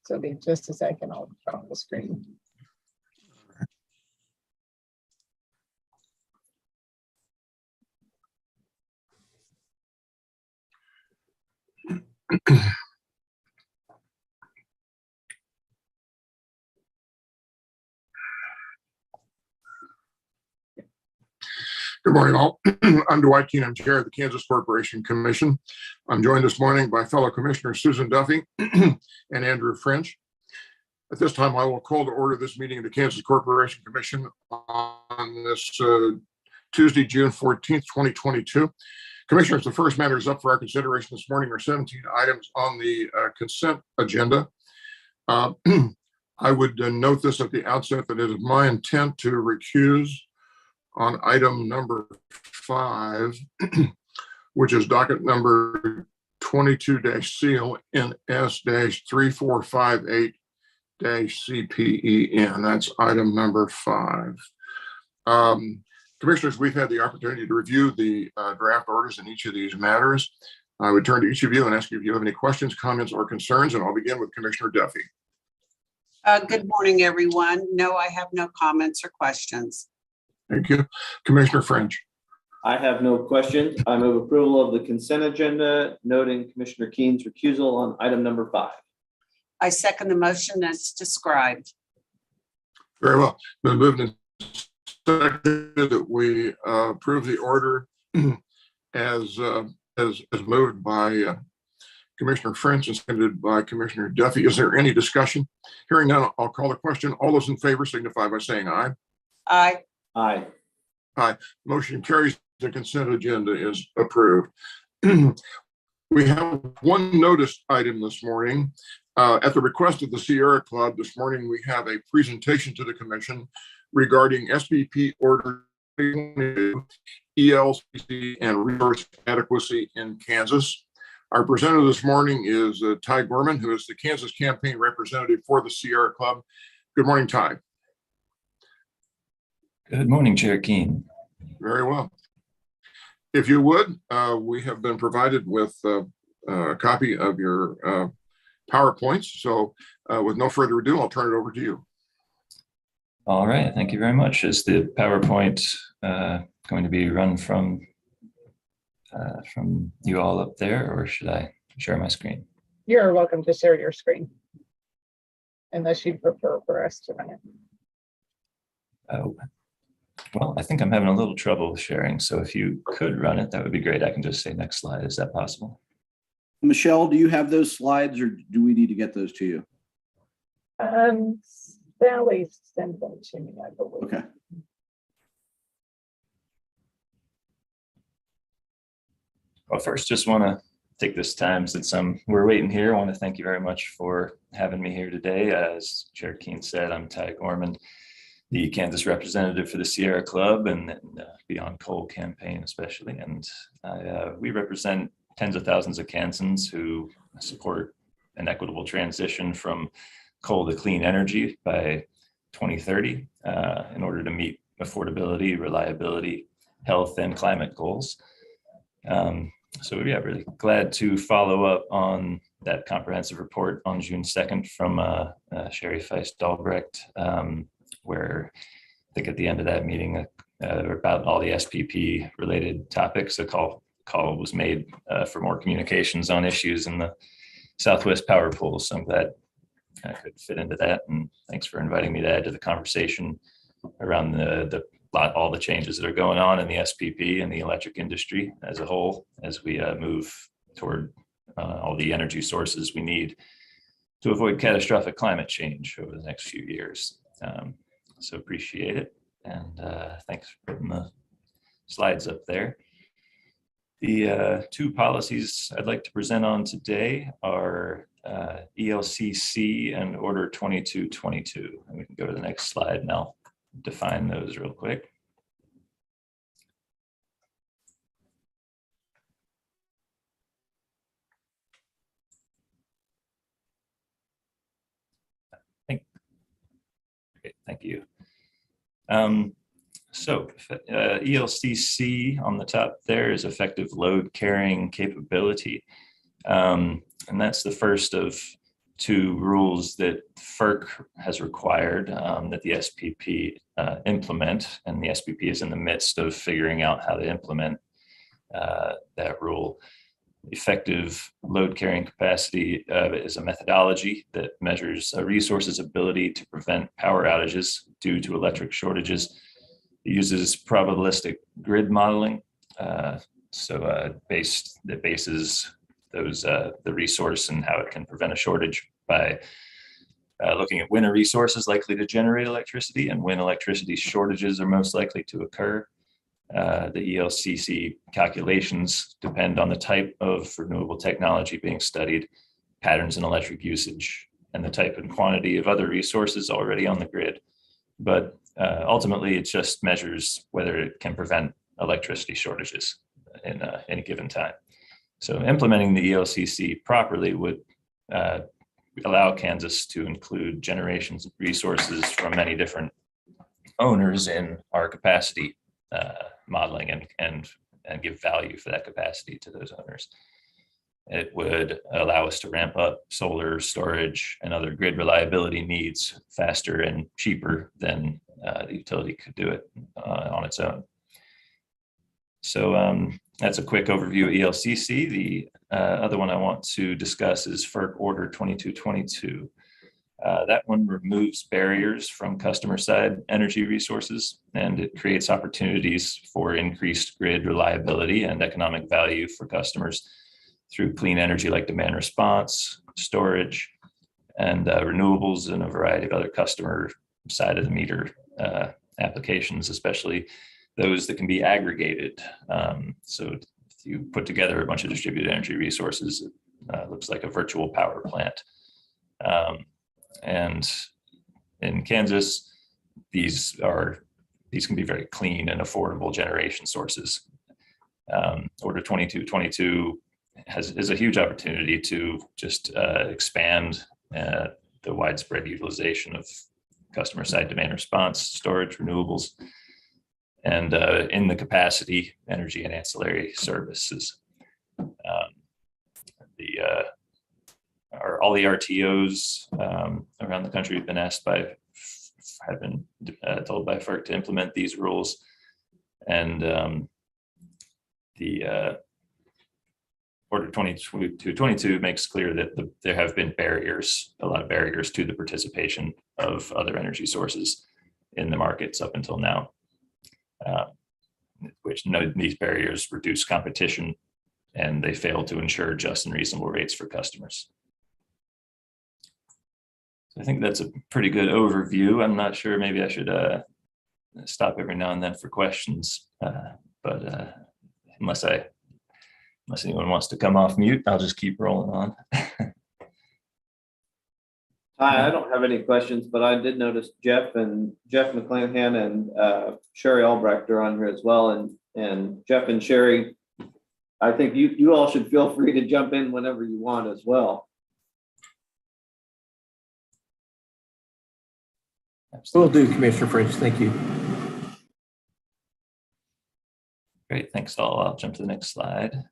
So it'll be just a second, I'll drop the screen. Good morning, all. I'm Dwight Keenan, Chair of the Kansas Corporation Commission. I'm joined this morning by fellow Commissioners Susan Duffy and Andrew French. At this time, I will call to order this meeting of the Kansas Corporation Commission on this Tuesday, June 14th, 2022. Commissioners, the first matters up for our consideration this morning are 17 items on the consent agenda. I would note this at the outset that it is my intent to recuse on item number 5, which is docket number 22-seal NS-3458-CPEN. That's item number 5. Commissioners, we've had the opportunity to review the draft orders in each of these matters. I would turn to each of you and ask you if you have any questions, comments, or concerns, and I'll begin with Commissioner Duffy. Good morning, everyone. No, I have no comments or questions. Thank you. Commissioner French. I have no questions. I move approval of the consent agenda, noting Commissioner Keen's recusal on item number 5. I second the motion as described. Very well. Been moved and seconded that we approve the order as moved by Commissioner French and seconded by Commissioner Duffy. Is there any discussion? Hearing none, I'll call the question. All those in favor signify by saying aye. Aye. Aye. Aye. Motion carries. The consent agenda is approved. We have one notice item this morning. At the request of the Sierra Club, this morning we have a presentation to the Commission regarding SPP Order 22, ELCC and resource adequacy in Kansas. Our presenter this morning is Ty Gorman, who is the Kansas campaign representative for the Sierra Club. Good morning, Ty. Good morning, Chair Keen. Very well. If you would, we have been provided with a copy of your PowerPoints. So with no further ado, I'll turn it over to you. All right, thank you very much. Is the PowerPoint going to be run from you all up there, or should I share my screen? You're welcome to share your screen, unless you prefer for us to run it. Oh, well, I think I'm having a little trouble with sharing. So if you could run it, that would be great. I can just say next slide. Is that possible? Michelle, do you have those slides, or do we need to get those to you? Sally sent them to me, I believe. Okay. Well, first, just want to take this time since we're waiting here. I want to thank you very much for having me here today. As Chair Keen said, I'm Ty Gorman, the Kansas representative for the Sierra Club and Beyond Coal campaign especially. And we represent tens of thousands of Kansans who support an equitable transition from coal to clean energy by 2030 in order to meet affordability, reliability, health, and climate goals. So yeah, really glad to follow up on that comprehensive report on June 2nd from Sherry Feist-Dalbrecht, where I think at the end of that meeting about all the SPP related topics, a call was made for more communications on issues in the Southwest Power Pool. So I'm glad I could fit into that. And thanks for inviting me to add to the conversation around all the changes that are going on in the SPP and the electric industry as a whole, as we move toward all the energy sources we need to avoid catastrophic climate change over the next few years. So appreciate it. And thanks for putting the slides up there. The two policies I'd like to present on today are ELCC and Order 2222. And we can go to the next slide and I'll define those real quick. Okay, thank you. So ELCC on the top there is effective load carrying capability. And that's the first of two rules that FERC has required that the SPP implement, and the SPP is in the midst of figuring out how to implement that rule. Effective load carrying capacity is a methodology that measures a resource's ability to prevent power outages due to electric shortages. It uses probabilistic grid modeling, that bases those the resource and how it can prevent a shortage by looking at when a resource is likely to generate electricity and when electricity shortages are most likely to occur. The ELCC calculations depend on the type of renewable technology being studied, patterns in electric usage, and the type and quantity of other resources already on the grid. But ultimately, it just measures whether it can prevent electricity shortages in any given time. So implementing the ELCC properly would allow Kansas to include generations of resources from many different owners in our capacity modeling and give value for that capacity to those owners. It would allow us to ramp up solar storage and other grid reliability needs faster and cheaper than the utility could do it on its own. So that's a quick overview of ELCC. The other one I want to discuss is FERC Order 2222. That one removes barriers from customer side energy resources, and it creates opportunities for increased grid reliability and economic value for customers through clean energy like demand response, storage, and renewables, and a variety of other customer side of the meter applications, especially those that can be aggregated. So if you put together a bunch of distributed energy resources, it looks like a virtual power plant. And in Kansas, these can be very clean and affordable generation sources. Order 2222 is a huge opportunity to just expand the widespread utilization of customer side demand response, storage, renewables, and in the capacity, energy and ancillary services. All the RTOs around the country have been told by FERC to implement these rules, and the Order 2222 makes clear that there have been a lot of barriers to the participation of other energy sources in the markets up until now, these barriers reduce competition, and they fail to ensure just and reasonable rates for customers. So I think that's a pretty good overview. I'm not sure, maybe I should stop every now and then for questions, but unless anyone wants to come off mute, I'll just keep rolling on. Hi, I don't have any questions, but I did notice Jeff McClanahan and Sherry Albrecht are on here as well. And Jeff and Sherry, I think you all should feel free to jump in whenever you want as well. Will do, Commissioner French. Thank you. Great, thanks all. I'll jump to the next slide.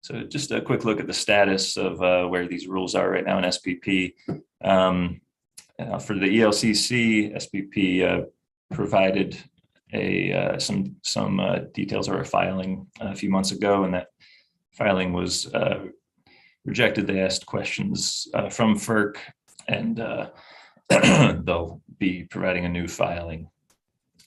So just a quick look at the status of where these rules are right now in SPP. For the ELCC, SPP provided some details of our filing a few months ago, and that filing was rejected. They asked questions from FERC, and they'll be providing a new filing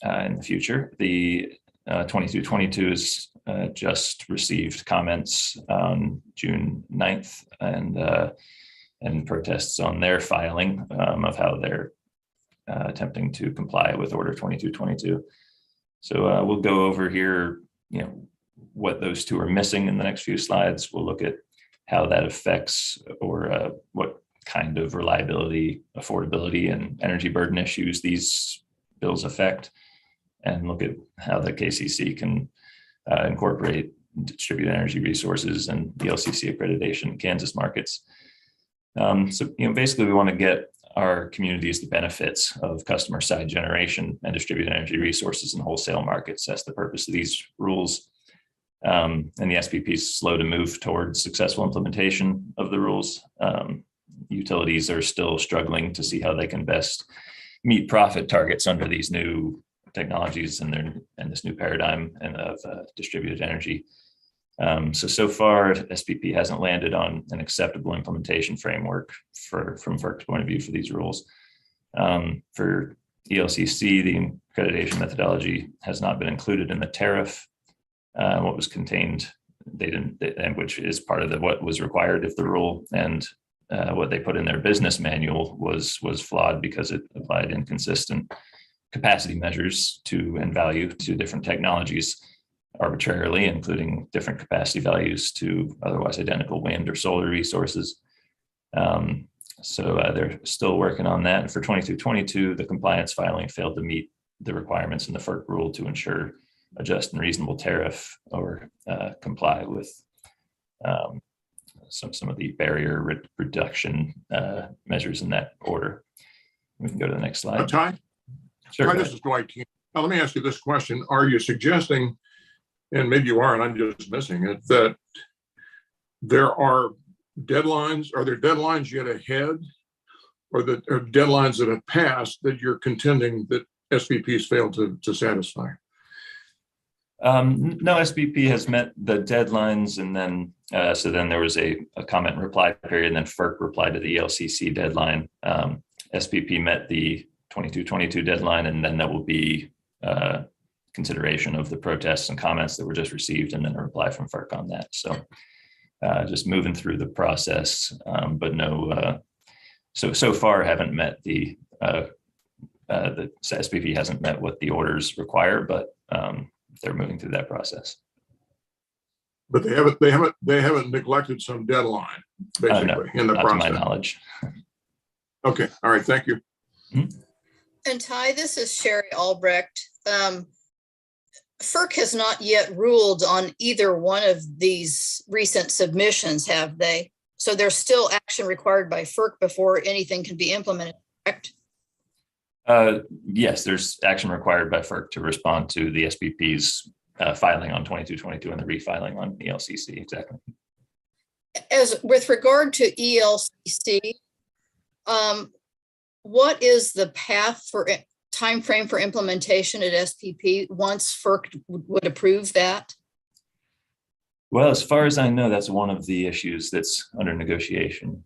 in the future. The 2222 has just received comments on June 9th and protests on their filing of how they're attempting to comply with Order 2222. So we'll go over here, what those two are missing in the next few slides. We'll look at how that affects or what kind of reliability, affordability, and energy burden issues these bills affect, and look at how the KCC can incorporate distributed energy resources and ELCC accreditation in Kansas markets. So basically we want to get our communities the benefits of customer side generation and distributed energy resources in wholesale markets. That's the purpose of these rules. And the SPP is slow to move towards successful implementation of the rules. Utilities are still struggling to see how they can best meet profit targets under these new technologies and this new paradigm of distributed energy. So far, SPP hasn't landed on an acceptable implementation framework from FERC's point of view for these rules. For ELCC, the accreditation methodology has not been included in the tariff. What was contained, which is part of what was required if the rule, and what they put in their business manual was flawed because it applied inconsistent capacity measures and value to different technologies arbitrarily, including different capacity values to otherwise identical wind or solar resources. So they're still working on that. And for 2222, the compliance filing failed to meet the requirements in the FERC rule to ensure a just and reasonable tariff or comply with some of the barrier reduction measures in that order. We can go to the next slide. Ty? Sure. Ty, this is Dwight King. Now, let me ask you this question. Are you suggesting, and maybe you are, and I'm just missing it, that there are deadlines? Are there deadlines yet ahead, or deadlines that have passed that you're contending that SPPs failed to satisfy? No, SPP has met the deadlines, and then so then there was a comment and reply period, and then FERC replied to the Elcc deadline. SPP met the 2222 deadline, and then there will be consideration of the protests and comments that were just received, and then a reply from FERC on that. So just moving through the process, but no, so far haven't met the SPP hasn't met what the orders require, but they're moving through that process. But they haven't neglected some deadline, basically, in the not process. to my knowledge. Okay, all right, thank you. And Ty, this is Sherry Albrecht. FERC has not yet ruled on either one of these recent submissions, have they? So there's still action required by FERC before anything can be implemented, correct? Yes, there's action required by FERC to respond to the SPP's filing on 2222 and the refiling on ELCC, exactly. As with regard to ELCC, what is the path for timeframe for implementation at SPP once FERC would approve that? Well, as far as I know, that's one of the issues that's under negotiation.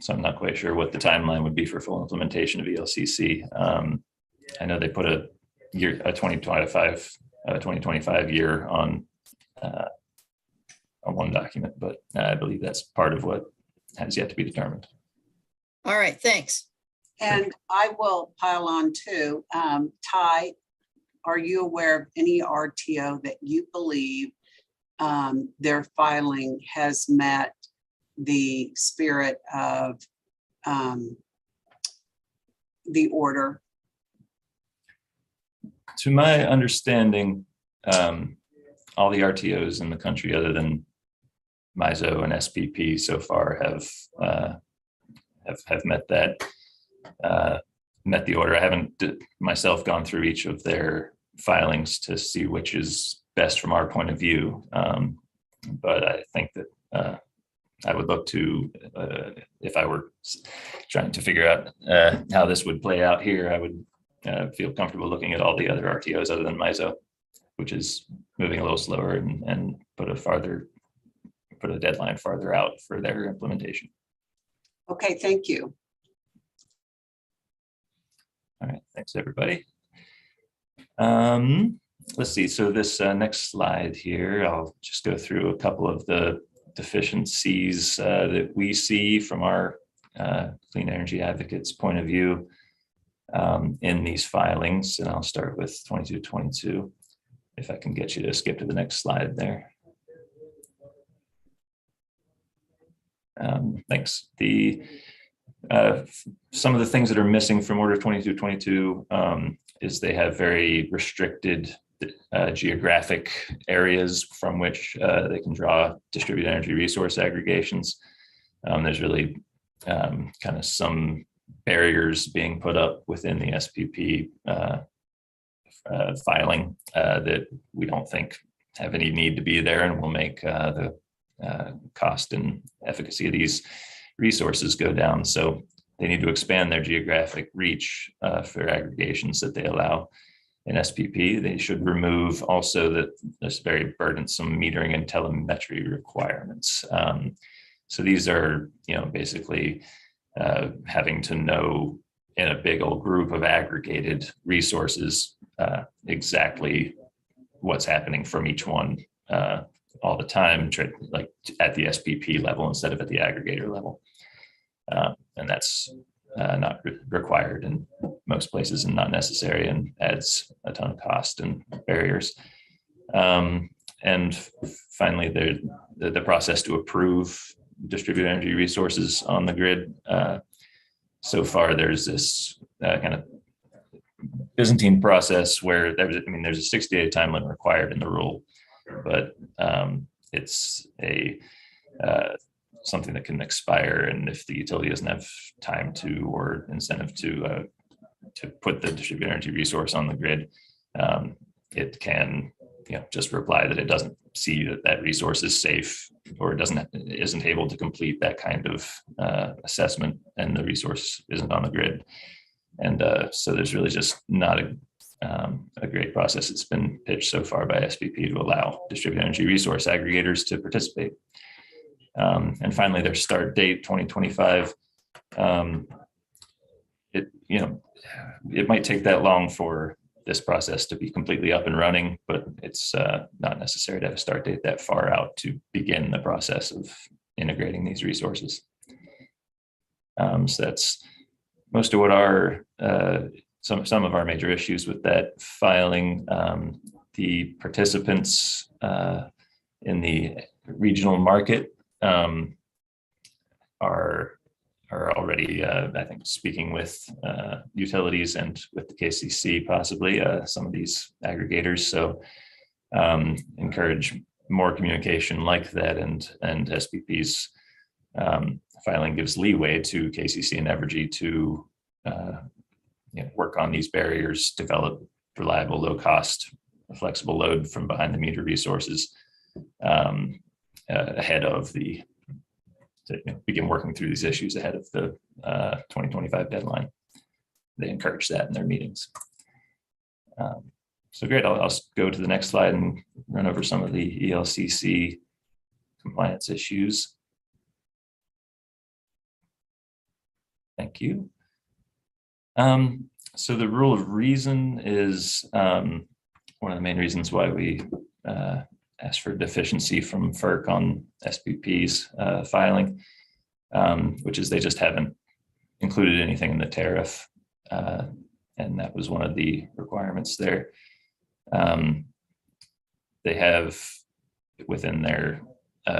So I'm not quite sure what the timeline would be for full implementation of ELCC. I know they put a 2025 year on one document, but I believe that's part of what has yet to be determined. All right, thanks. And I will pile on too. Ty, are you aware of any RTO that you believe their filing has met the spirit of the order? To my understanding, all the RTOs in the country other than MISO and SPP so far have met that, met the order. I haven't myself gone through each of their filings to see which is best from our point of view. But I think that I would look to, if I were trying to figure out how this would play out here, I would feel comfortable looking at all the other RTOs other than MISO, which is moving a little slower and put a deadline farther out for their implementation. Okay, thank you. All right, thanks everybody. Let's see, so this next slide here, I'll just go through a couple of the deficiencies that we see from our clean energy advocates point of view in these filings. And I'll start with 2222, if I can get you to skip to the next slide there. Thanks. Some of the things that are missing from Order 2222 is they have very restricted geographic areas from which they can draw distributed energy resource aggregations. There's really kind of some barriers being put up within the SPP filing that we don't think have any need to be there and will make the cost and efficacy of these resources go down. So they need to expand their geographic reach for aggregations that they allow in SPP. They should remove also this very burdensome metering and telemetry requirements. So these are, basically having to know in a big old group of aggregated resources exactly what's happening from each one all the time, like at the SPP level instead of at the aggregator level. And that's not required in most places and not necessary, and adds a ton of cost and barriers. And finally, the process to approve distributed energy resources on the grid. So far, there's this kind of Byzantine process where there's a 60-day time limit required in the rule, but it's something that can expire, and if the utility doesn't have time to or incentive to put the distributed energy resource on the grid, it can just reply that it doesn't see that resource is safe, or isn't able to complete that kind of assessment, and the resource isn't on the grid. And so there's really just not a great process that's been pitched so far by SPP to allow distributed energy resource aggregators to participate. And finally, their start date, 2025. It might take that long for this process to be completely up and running, but it's not necessary to have a start date that far out to begin the process of integrating these resources. So that's most of what are some of our major issues with that filing. The participants in the regional market are already, I think, speaking with utilities and with the KCC, possibly some of these aggregators. So encourage more communication like that, and SPP's filing gives leeway to KCC and Evergy to work on these barriers, develop reliable, low cost, flexible load from behind the meter resources ahead of to begin working through these issues ahead of the 2025 deadline. They encourage that in their meetings. So great, I'll go to the next slide and run over some of the ELCC compliance issues. Thank you. So the rule of reason is one of the main reasons why we asked for deficiency from FERC on SPP's filing, which is they just haven't included anything in the tariff. And that was one of the requirements there. They have within their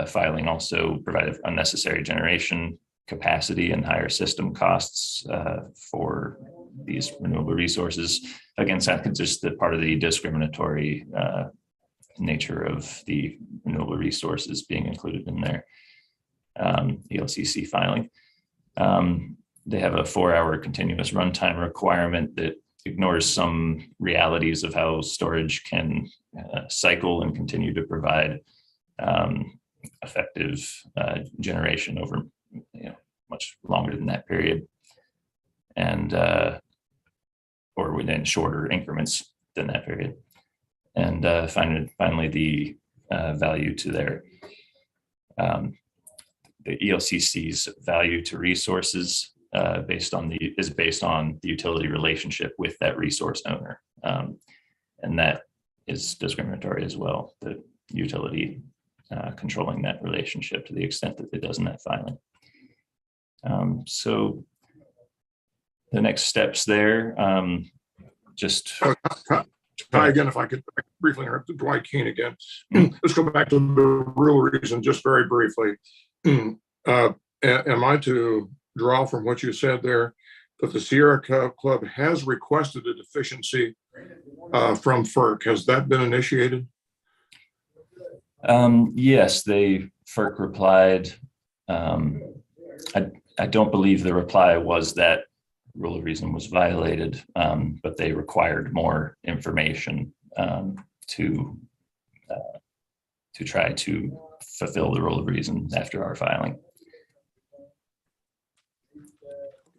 filing also provided unnecessary generation capacity and higher system costs for these renewable resources. Again, that's just the part of the discriminatory nature of the renewable resources being included in their ELCC filing. They have a 4-hour continuous runtime requirement that ignores some realities of how storage can cycle and continue to provide effective generation over much longer than that period, and or within shorter increments than that period. And finally, the value to their the ELCC's value to resources based on the utility relationship with that resource owner, and that is discriminatory as well. The utility controlling that relationship to the extent that it does in that filing. So the next steps there, just. Hi again, if I could briefly interrupt Dwight Keene again. Let's go back to the real reason just very briefly. Am I to draw from what you said there that the Sierra Club has requested a deficiency from FERC? Has that been initiated? Yes, FERC replied. I don't believe the reply was that rule of reason was violated, but they required more information to try to fulfill the rule of reason after our filing.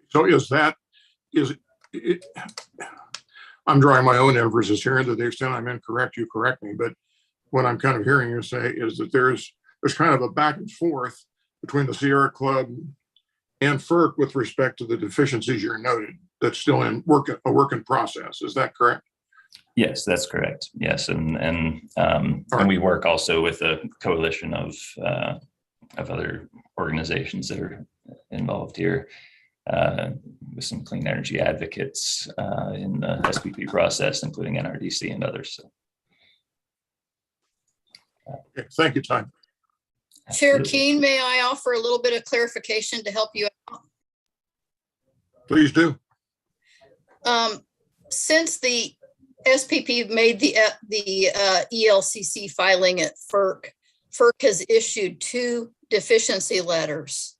So I'm drawing my own inferences here. To the extent I'm incorrect, you correct me. But what I'm kind of hearing you say is that there's kind of a back and forth between the Sierra Club and FERC with respect to the deficiencies you're noted. That's still a work in process. Is that correct? Yes, that's correct. Yes, and right. we work also with a coalition of other organizations that are involved here, with some clean energy advocates in the SPP process, including NRDC and others. So, Okay, thank you, Ty. Chair Keen, may I offer a little bit of clarification to help you out? Please do. Since the SPP made the ELCC filing at FERC, FERC has issued 2 deficiency letters.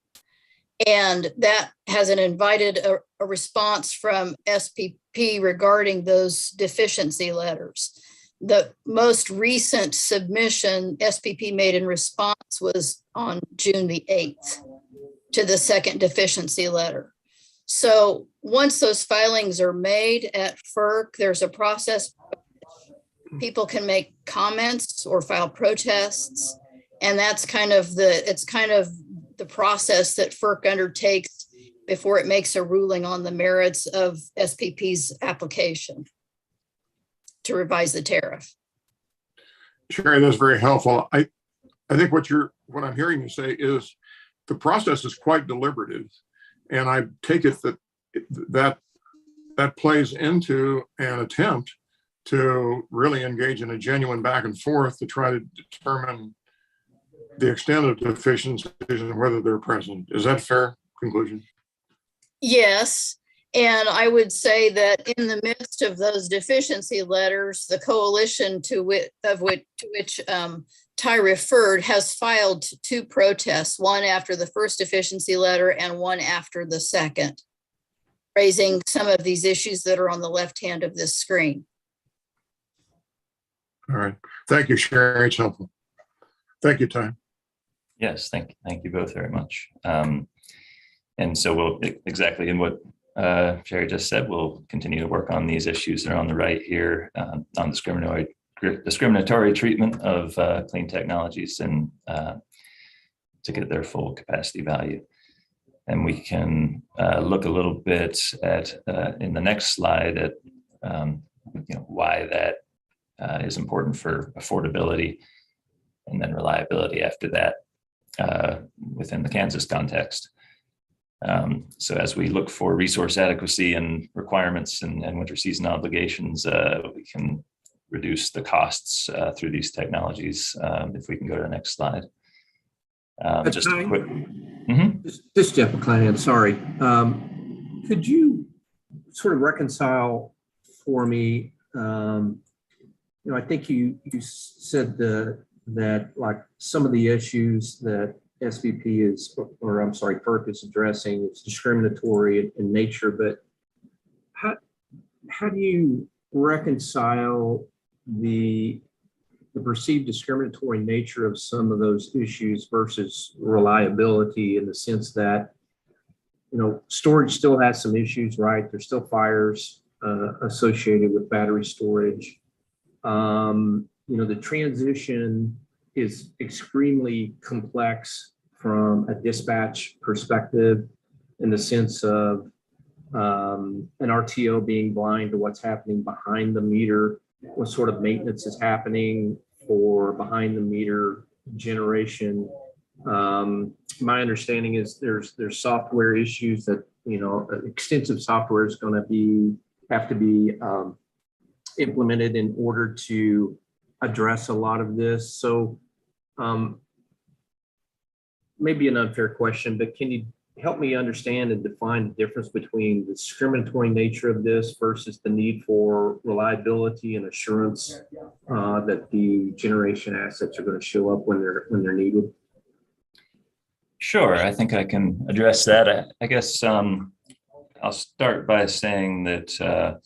And that hasn't invited a response from SPP regarding those deficiency letters. The most recent submission SPP made in response was on June the 8th to the 2nd deficiency letter. So once those filings are made at FERC, there's a process. People can make comments or file protests. And that's kind of the process that FERC undertakes before it makes a ruling on the merits of SPP's application to revise the tariff. Sherry, that's very helpful. I think what I'm hearing you say is the process is quite deliberative. And I take it that plays into an attempt to really engage in a genuine back and forth to try to determine the extent of deficiencies and whether they're present. Is that a fair conclusion? Yes. And I would say that in the midst of those deficiency letters, the coalition to which Ty referred has filed 2 protests, one after the first deficiency letter and one after the second, raising some of these issues that are on the left hand of this screen. All right. Thank you, Sherry. It's helpful. Thank you, Ty. yes, thank you both very much. And so we'll exactly in what Sherry just said, we'll continue to work on these issues that are on the right here, on discriminatory treatment of clean technologies and to get their full capacity value. And we can look a little bit at in the next slide at why that is important for affordability, and then reliability after that within the Kansas context. So as we look for resource adequacy and requirements and winter season obligations, we can reduce the costs through these technologies. If we can go to the next slide. Just a quick. This is Jeff McClanahan, sorry. Could you sort of reconcile for me, I think you said that like some of the issues that SVP is, or I'm sorry, FERC is addressing, it's discriminatory in nature, but how do you reconcile the perceived discriminatory nature of some of those issues versus reliability, in the sense that, storage still has some issues, right? There's still fires associated with battery storage. The transition is extremely complex from a dispatch perspective, in the sense of an RTO being blind to what's happening behind the meter, what sort of maintenance is happening for behind the meter generation. My understanding is there's software issues that, extensive software is going to have to be implemented in order to address a lot of this. So maybe an unfair question, but can you help me understand and define the difference between the discriminatory nature of this versus the need for reliability and assurance that the generation assets are going to show up when they're needed? Sure, I think I can address that. I guess I'll start by saying that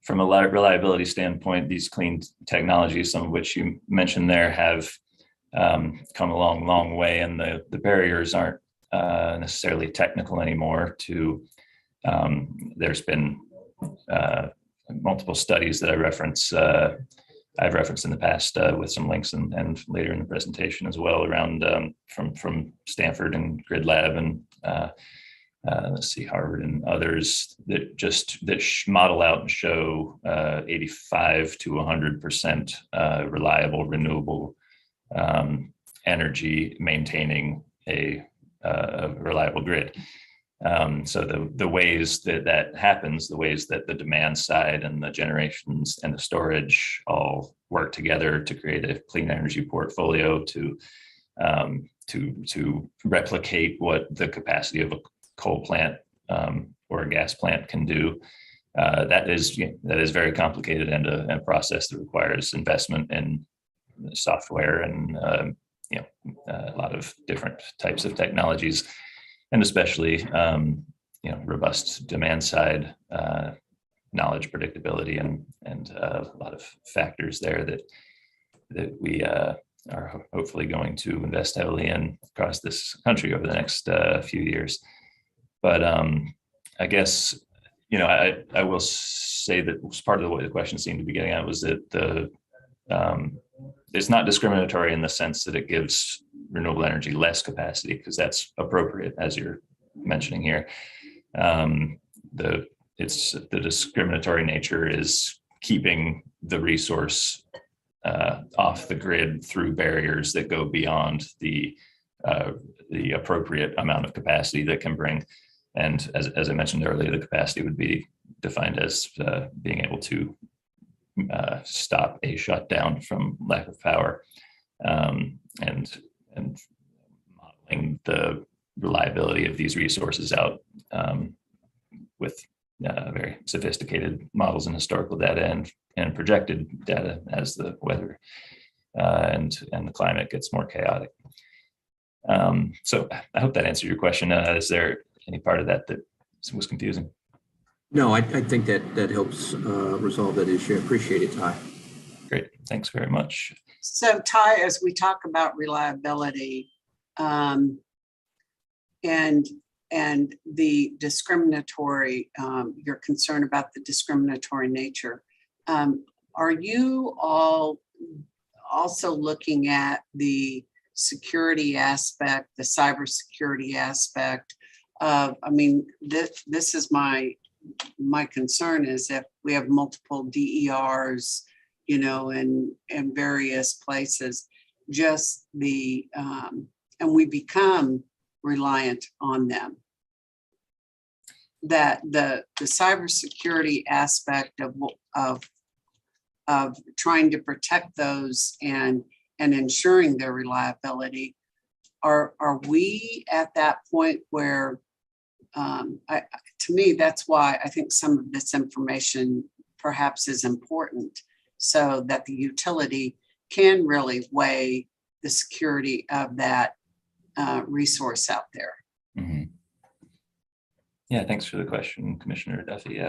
from a reliability standpoint, these clean technologies, some of which you mentioned there, have come a long way, and the barriers aren't necessarily technical anymore. There's been multiple studies that I've referenced in the past with some links and later in the presentation as well around from Stanford and Grid Lab and let's see, Harvard and others that model out and show 85 to 100% reliable, renewable energy maintaining a reliable grid. So the ways that happens, the ways that the demand side and the generations and the storage all work together to create a clean energy portfolio to replicate what the capacity of a coal plant or a gas plant can do. That is very complicated and a process that requires investment in software and a lot of different types of technologies, and especially robust demand side knowledge predictability and a lot of factors there that we are hopefully going to invest heavily in across this country over the next few years. But I guess I will say that part of the way the question seemed to be getting at was that it's not discriminatory in the sense that it gives renewable energy less capacity, because that's appropriate, as you're mentioning here. The discriminatory nature is keeping the resource off the grid through barriers that go beyond the appropriate amount of capacity that can bring. And as I mentioned earlier, the capacity would be defined as being able to stop a shutdown from lack of power, and modeling the reliability of these resources out with very sophisticated models and historical data and projected data as the weather and the climate gets more chaotic. So I hope that answered your question. Is there any part of that was confusing? No, I think that helps resolve that issue. I appreciate it, Ty. Great, thanks very much. So Ty, as we talk about reliability and the discriminatory, your concern about the discriminatory nature, are you all also looking at the security aspect, the cybersecurity aspect of, this is my concern is if we have multiple DERs, in various places, just and we become reliant on them, that the cybersecurity aspect of trying to protect those and ensuring their reliability, are we at that point where to me, that's why I think some of this information perhaps is important, so that the utility can really weigh the security of that resource out there. Mm-hmm. Yeah, thanks for the question, Commissioner Duffy.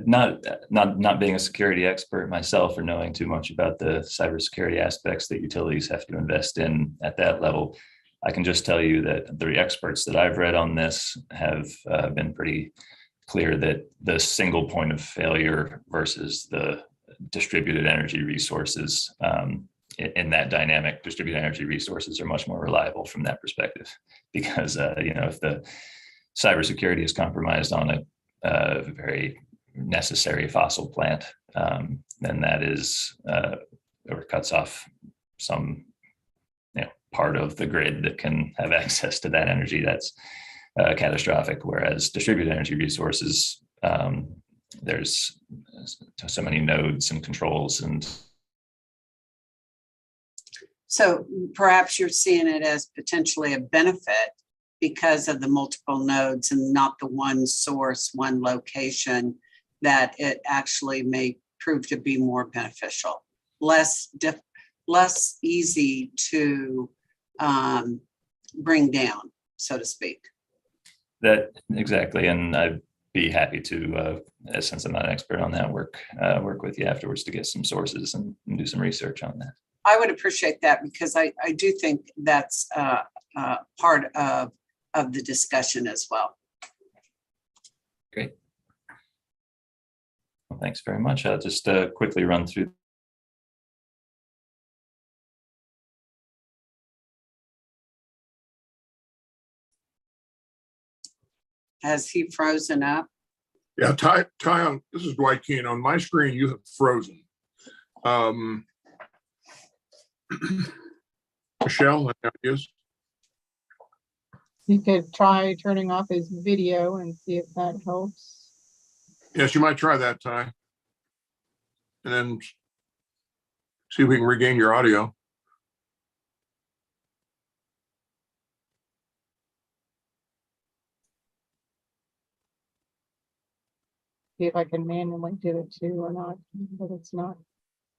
Not being a security expert myself or knowing too much about the cybersecurity aspects that utilities have to invest in at that level, I can just tell you that the experts that I've read on this have been pretty clear that the single point of failure versus the distributed energy resources, in that dynamic, distributed energy resources are much more reliable from that perspective, because if the cybersecurity is compromised on a very necessary fossil plant, then that is or cuts off some part of the grid that can have access to that energy. That's catastrophic. Whereas distributed energy resources, there's so many nodes and controls, and so perhaps you're seeing it as potentially a benefit because of the multiple nodes and not the one source, one location, that it actually may prove to be more beneficial, less easy to bring down, so to speak. that exactly. And I'd be happy to, since I'm not an expert on that, work with you afterwards to get some sources and do some research on that. I would appreciate that because I do think that's part of the discussion as well. Great. Well, thanks very much. I'll just quickly run through. Has he frozen up? Yeah, Ty, this is Dwight Keene. On my screen, you have frozen. Michelle, any ideas? You could try turning off his video and see if that helps. Yes, you might try that, Ty. And then see if we can regain your audio. See if I can manually do it too or not, but it's not.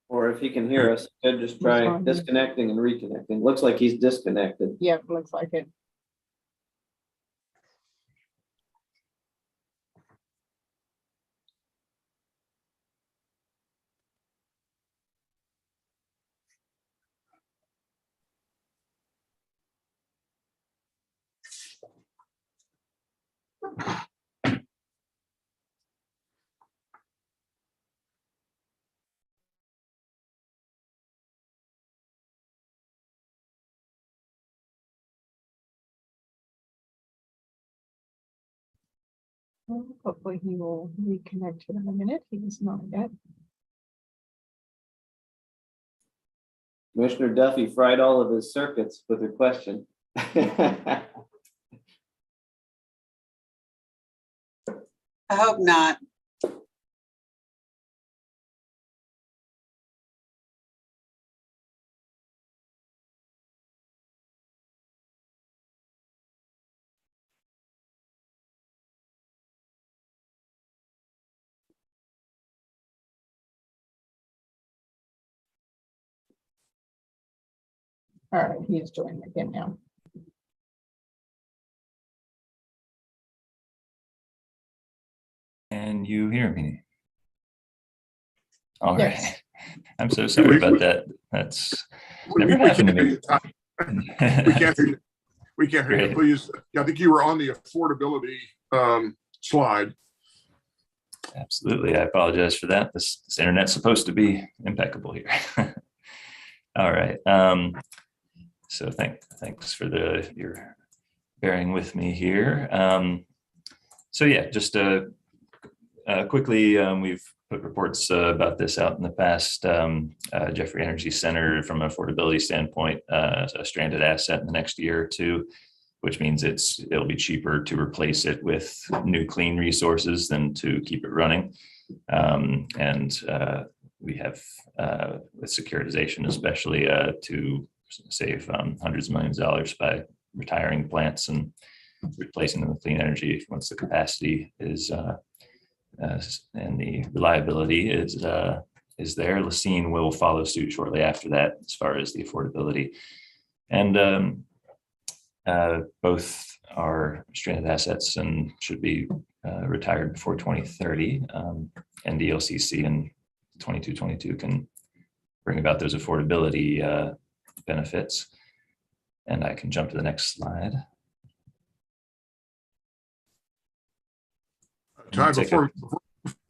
Or if he can hear us, could just try Responding. disconnecting and reconnecting. Looks like he's disconnected. Yep, looks like it. Well, hopefully he will reconnect in a minute. He's not yet. Commissioner Duffy fried all of his circuits with a question. I hope not. All right, he's joining again now. Can you hear me? All right. Yes. I'm so sorry about that. That's never happened to me. We can't hear you. We can't hear you. Great. Please. I think you were on the affordability slide. Absolutely. I apologize for that. This internet's supposed to be impeccable here. All right. So thanks for your bearing with me here. So yeah, just quickly, we've put reports about this out in the past. Jeffrey Energy Center, from an affordability standpoint, a stranded asset in the next year or two, which means it'll be cheaper to replace it with new clean resources than to keep it running. And we have, with securitization especially, to save hundreds of millions of dollars by retiring plants and replacing them with clean energy once the capacity is and the reliability is there. Lacine will follow suit shortly after that as far as the affordability. And both are stranded assets and should be retired before 2030. And the Elcc in 2222 can bring about those affordability benefits. And I can jump to the next slide. Ty, before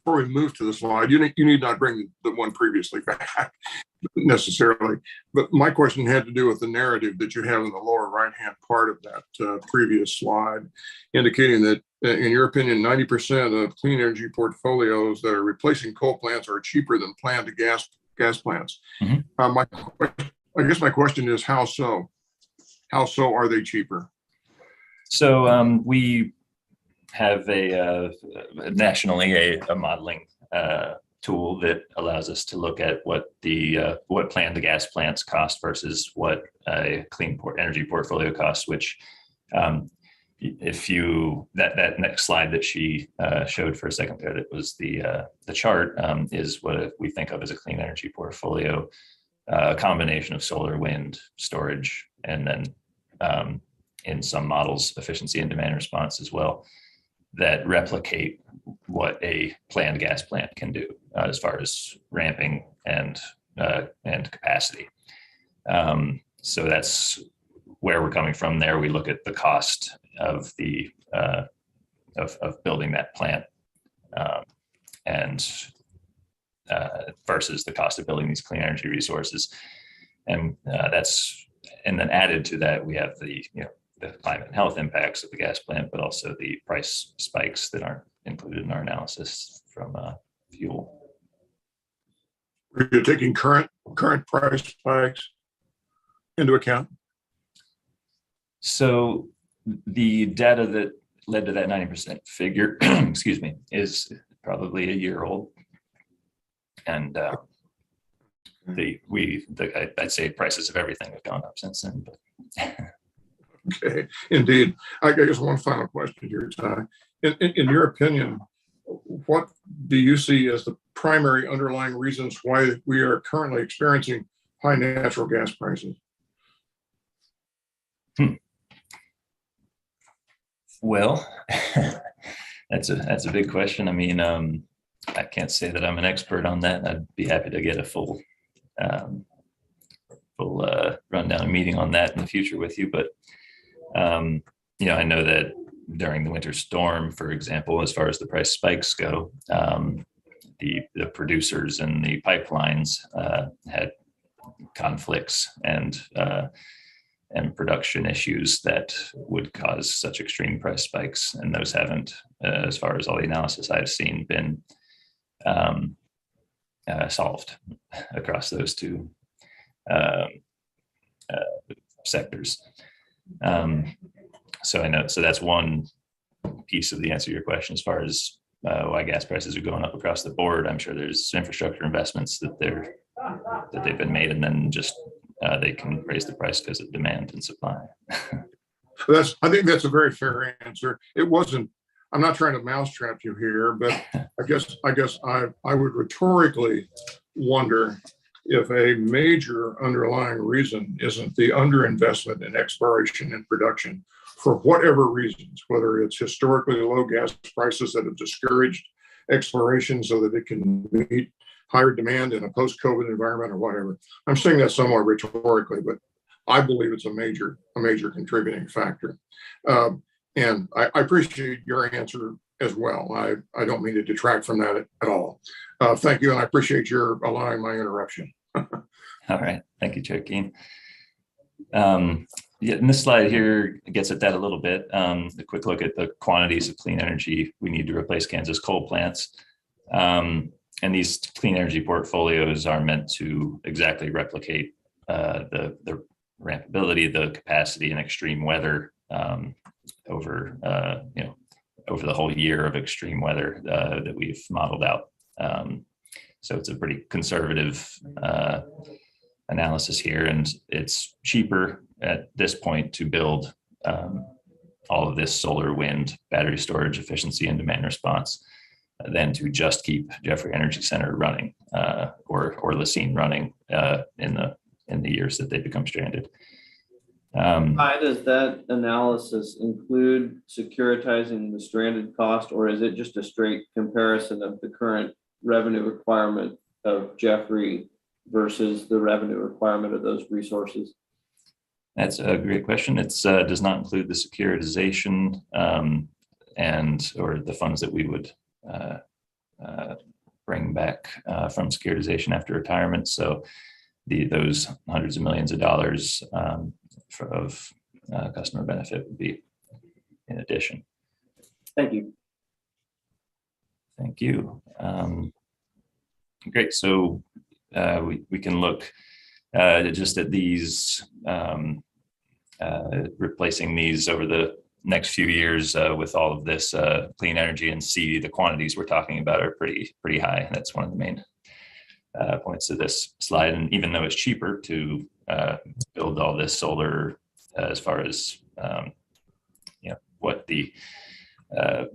we move to the slide, you need not bring the one previously back necessarily. But my question had to do with the narrative that you have in the lower right-hand part of that previous slide, indicating that, in your opinion, 90% of clean energy portfolios that are replacing coal plants are cheaper than planned gas plants. Mm-hmm. I guess my question is, how so? How so are they cheaper? So we have nationally a modeling tool that allows us to look at what planned gas plants cost versus what a clean energy portfolio costs, which if you that next slide that she showed for a second there, that was the chart, is what we think of as a clean energy portfolio, a combination of solar, wind, storage, and then in some models, efficiency and demand response as well, that replicate what a planned gas plant can do as far as ramping and capacity. So that's where we're coming from there. We look at the cost of the of building that plant and versus the cost of building these clean energy resources. And and then added to that, we have the climate and health impacts of the gas plant, but also the price spikes that aren't included in our analysis from fuel. You're taking current price spikes into account? So the data that led to that 90% figure, excuse me, is probably a year old. And I'd say prices of everything have gone up since then. But Okay, indeed. I guess one final question here, Ty. In your opinion, what do you see as the primary underlying reasons why we are currently experiencing high natural gas prices? Well, that's a big question. I mean, I can't say that I'm an expert on that. I'd be happy to get a full rundown meeting on that in the future with you. But I know that during the winter storm, for example, as far as the price spikes go, the producers and the pipelines had conflicts and production issues that would cause such extreme price spikes. And those haven't, as far as all the analysis I've seen, been solved across those two sectors. So I know, so that's one piece of the answer to your question as far as why gas prices are going up across the board. I'm sure there's infrastructure investments that they've been made, and then just they can raise the price because of demand and supply. I think that's a very fair answer. It wasn't, I'm not trying to mousetrap you here, but I guess I would rhetorically wonder if a major underlying reason isn't the underinvestment in exploration and production for whatever reasons, whether it's historically low gas prices that have discouraged exploration so that it can meet higher demand in a post-COVID environment or whatever. I'm saying that somewhat rhetorically, but I believe it's a major contributing factor. And I appreciate your answer as well. I don't mean to detract from that at all. Thank you, and I appreciate your allowing my interruption. All right, thank you, Chair Keen. Yeah, and this slide here gets at that a little bit. A quick look at the quantities of clean energy we need to replace Kansas coal plants. And these clean energy portfolios are meant to exactly replicate the rampability, the capacity in extreme weather over the whole year of extreme weather that we've modeled out. So it's a pretty conservative analysis here, and it's cheaper at this point to build all of this solar, wind, battery storage, efficiency, and demand response than to just keep Jeffrey Energy Center running or Lacine running in the years that they become stranded. Why does that analysis include securitizing the stranded cost, or is it just a straight comparison of the current revenue requirement of Jeffrey versus the revenue requirement of those resources? That's a great question. It does not include the securitization or the funds that we would bring back from securitization after retirement. So those hundreds of millions of dollars of customer benefit would be in addition. Thank you. Thank you. Great. So we can look just at these, replacing these over the next few years with all of this clean energy, and see the quantities we're talking about are pretty high. That's one of the main points of this slide. And even though it's cheaper to build all this solar, as far as what the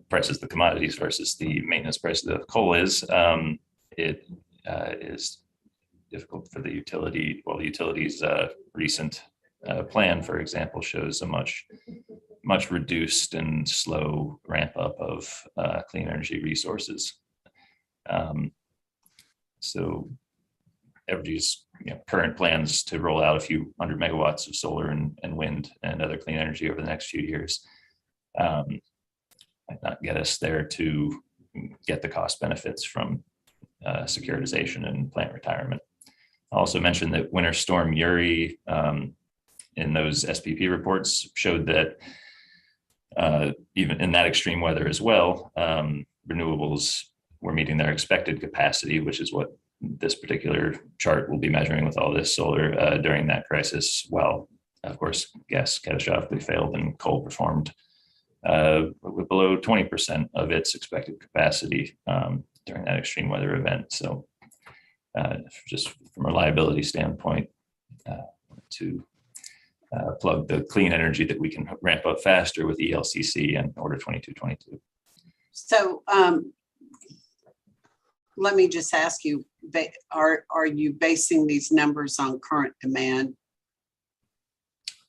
prices of the commodities versus the maintenance price of the coal is, it is difficult for the utility. Well, the utility's recent plan, for example, shows a much reduced and slow ramp up of clean energy resources. So Evergy's current plans to roll out a few 100 megawatts of solar and wind and other clean energy over the next few years might not get us there to get the cost benefits from securitization and plant retirement. I also mentioned that Winter Storm Uri in those SPP reports showed that even in that extreme weather as well, renewables were meeting their expected capacity, which is what this particular chart will be measuring with all this solar during that crisis, while of course gas catastrophically failed and coal performed below 20% of its expected capacity during that extreme weather event. So just from a reliability standpoint, to plug the clean energy that we can ramp up faster with ELCC and Order 2222. So let me just ask you, are you basing these numbers on current demand?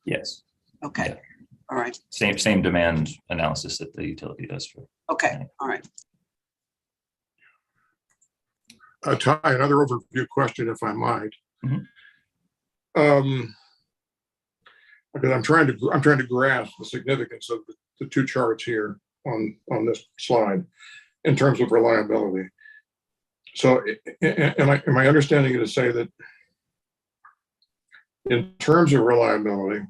Yes. Okay. Yeah. All right. Same demand analysis that the utility does for. Okay. All right. Ty, another overview question, if I might. Mhm. Because I'm trying to grasp the significance of the two charts here on this slide in terms of reliability. So, am I understanding you to say that in terms of reliability,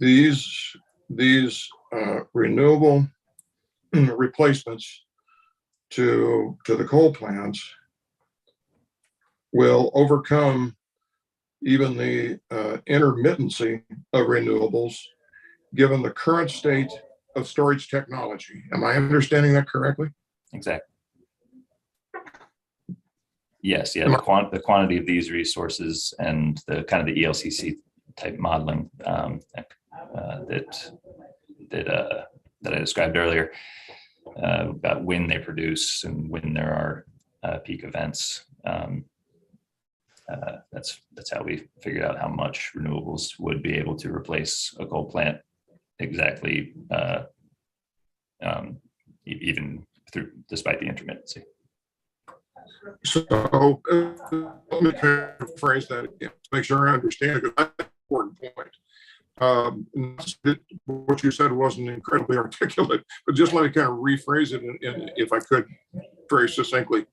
these renewable replacements to the coal plants will overcome even the intermittency of renewables, given the current state of storage technology? Am I understanding that correctly? Exactly. Yes. Yeah. The quantity of these resources and the kind of the ELCC type modeling that I described earlier about when they produce and when there are peak events. That's how we figured out how much renewables would be able to replace a coal plant exactly, even despite the intermittency. So let me kind of phrase that again to make sure I understand it, because that's an important point. What you said wasn't incredibly articulate, but just let me kind of rephrase it, if I could, very succinctly.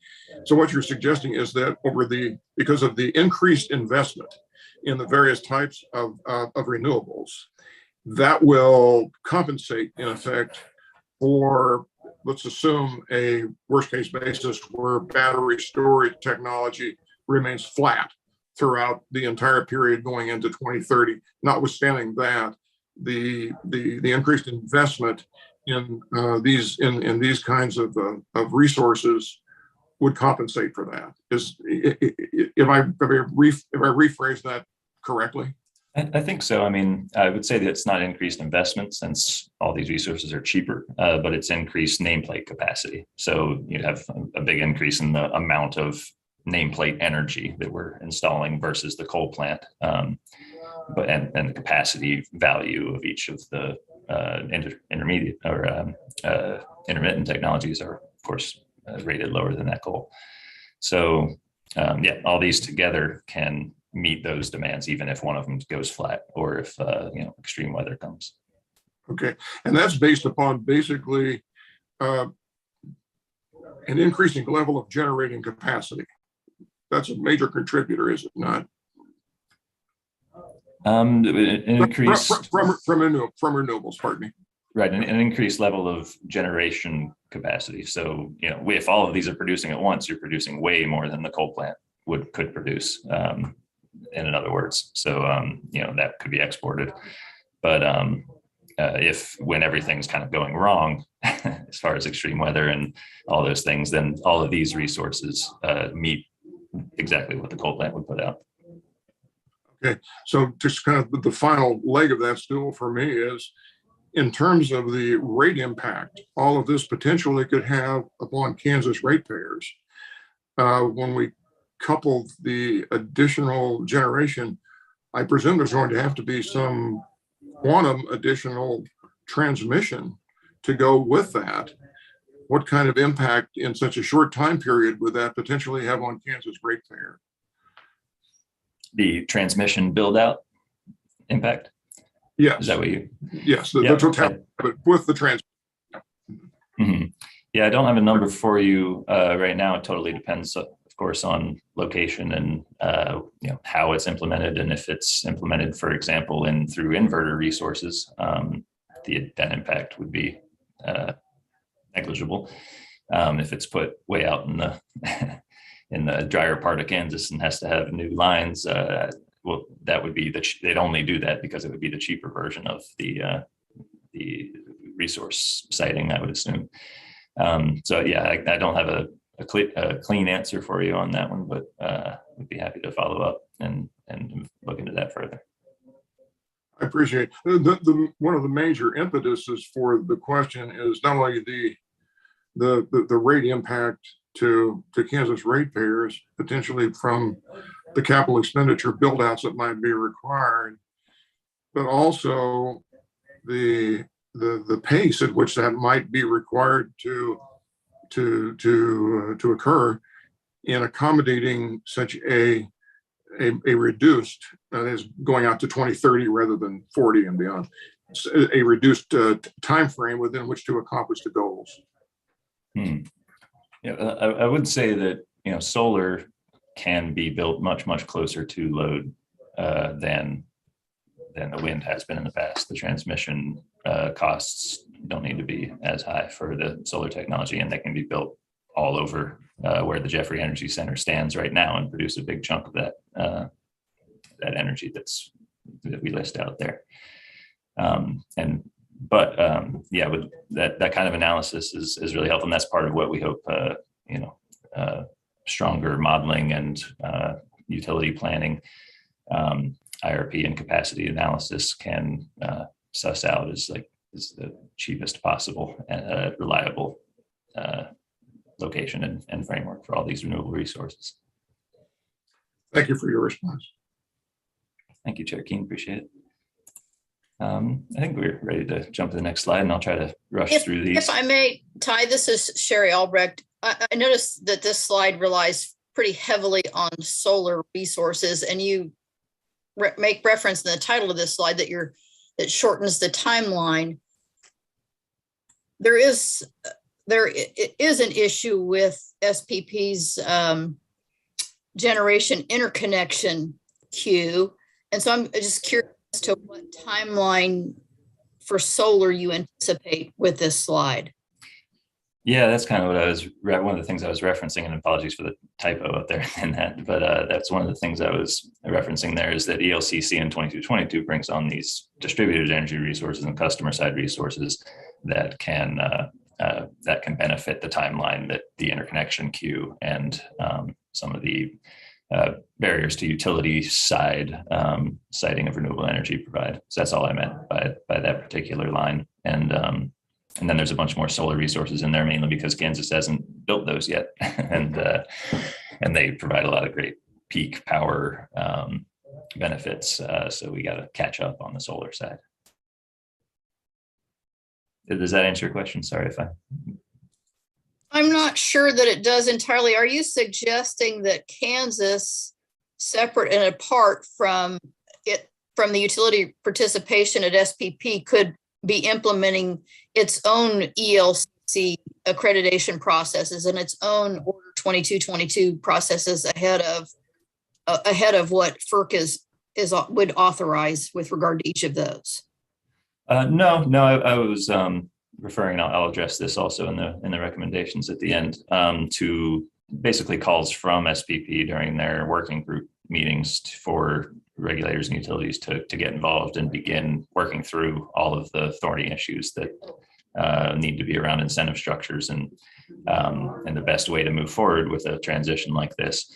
So what you're suggesting is that because of the increased investment in the various types of renewables, that will compensate in effect for, let's assume, a worst case basis where battery storage technology remains flat throughout the entire period going into 2030. Notwithstanding that, the increased investment in these kinds of resources would compensate for that. If I rephrase that correctly? I think so. I mean, I would say that it's not increased investment since all these resources are cheaper, but it's increased nameplate capacity. So you'd have a big increase in the amount of nameplate energy that we're installing versus the coal plant. But the capacity value of each of the intermediate or intermittent technologies are, of course, rated lower than that coal. So yeah, all these together can meet those demands, even if one of them goes flat or if extreme weather comes. Okay, and that's based upon basically an increasing level of generating capacity. That's a major contributor, is it not? An increased from renewables, pardon me. Right, an increased level of generation capacity. So if all of these are producing at once, you're producing way more than the coal plant could produce. In other words, so that could be exported. But if when everything's kind of going wrong as far as extreme weather and all those things, then all of these resources meet exactly what the coal plant would put out. Okay, so just kind of the final leg of that stool for me is, in terms of the rate impact, all of this potentially could have upon Kansas ratepayers, when we couple the additional generation, I presume there's going to have to be some quantum additional transmission to go with that. what kind of impact in such a short time period would that potentially have on Kansas ratepayer? The transmission build out impact, Yes. is that what you? Yes, the Yeah, totality, but with the trans. Mhm. Yeah, I don't have a number for you right now. It totally depends, of course, on location and how it's implemented, and if it's implemented, for example, through inverter resources, that impact would be negligible. If it's put way out in the in the drier part of Kansas and has to have new lines, well, that would be they'd only do that because it would be the cheaper version of the resource siting, I would assume. So yeah, I don't have a clean answer for you on that one, but we'd be happy to follow up and look into that further. I appreciate the one of the major impetuses for the question is not only the rate impact to Kansas ratepayers, potentially from the capital expenditure build outs that might be required, but also the pace at which that might be required to occur in accommodating such a reduced, that is going out to 2030 rather than 40 and beyond, a reduced time frame within which to accomplish the goals. Yeah, I would say that solar can be built much closer to load than the wind has been in the past. The transmission costs don't need to be as high for the solar technology, and they can be built all over where the Jeffrey Energy Center stands right now and produce a big chunk of that energy that we list out there. Yeah, with that kind of analysis is really helpful, and that's part of what we hope stronger modeling and utility planning, IRP and capacity analysis can suss out is the cheapest possible and reliable location and framework for all these renewable resources. Thank you for your response. Thank you, Chair Keen. Appreciate it. I think we're ready to jump to the next slide, and I'll try to rush through these. If I may, Ty, this is Sherry Albrecht. I noticed that this slide relies pretty heavily on solar resources, and you make reference in the title of this slide that shortens the timeline. There is an issue with SPP's generation interconnection queue, and so I'm just curious as to what timeline for solar you anticipate with this slide. Yeah, that's kind of what one of the things I was referencing, and apologies for the typo out there in that, but that's one of the things I was referencing there is that Elcc in 2222 brings on these distributed energy resources and customer side resources that can benefit the timeline that the interconnection queue and some of the barriers to utility side siting of renewable energy provide. So that's all I meant by that particular line. And then there's a bunch more solar resources in there, mainly because Kansas hasn't built those yet. and they provide a lot of great peak power benefits. So we got to catch up on the solar side. Does that answer your question? Sorry if I'm not sure that it does entirely. Are you suggesting that Kansas, separate and apart from the utility participation at SPP, could be implementing its own ELCC accreditation processes and its own Order 2222 processes ahead of what FERC would authorize with regard to each of those? No, I was referring, I'll address this also in the recommendations at the end, to basically calls from SPP during their working group meetings for regulators and utilities to get involved and begin working through all of the thorny issues that need to be around incentive structures and the best way to move forward with a transition like this.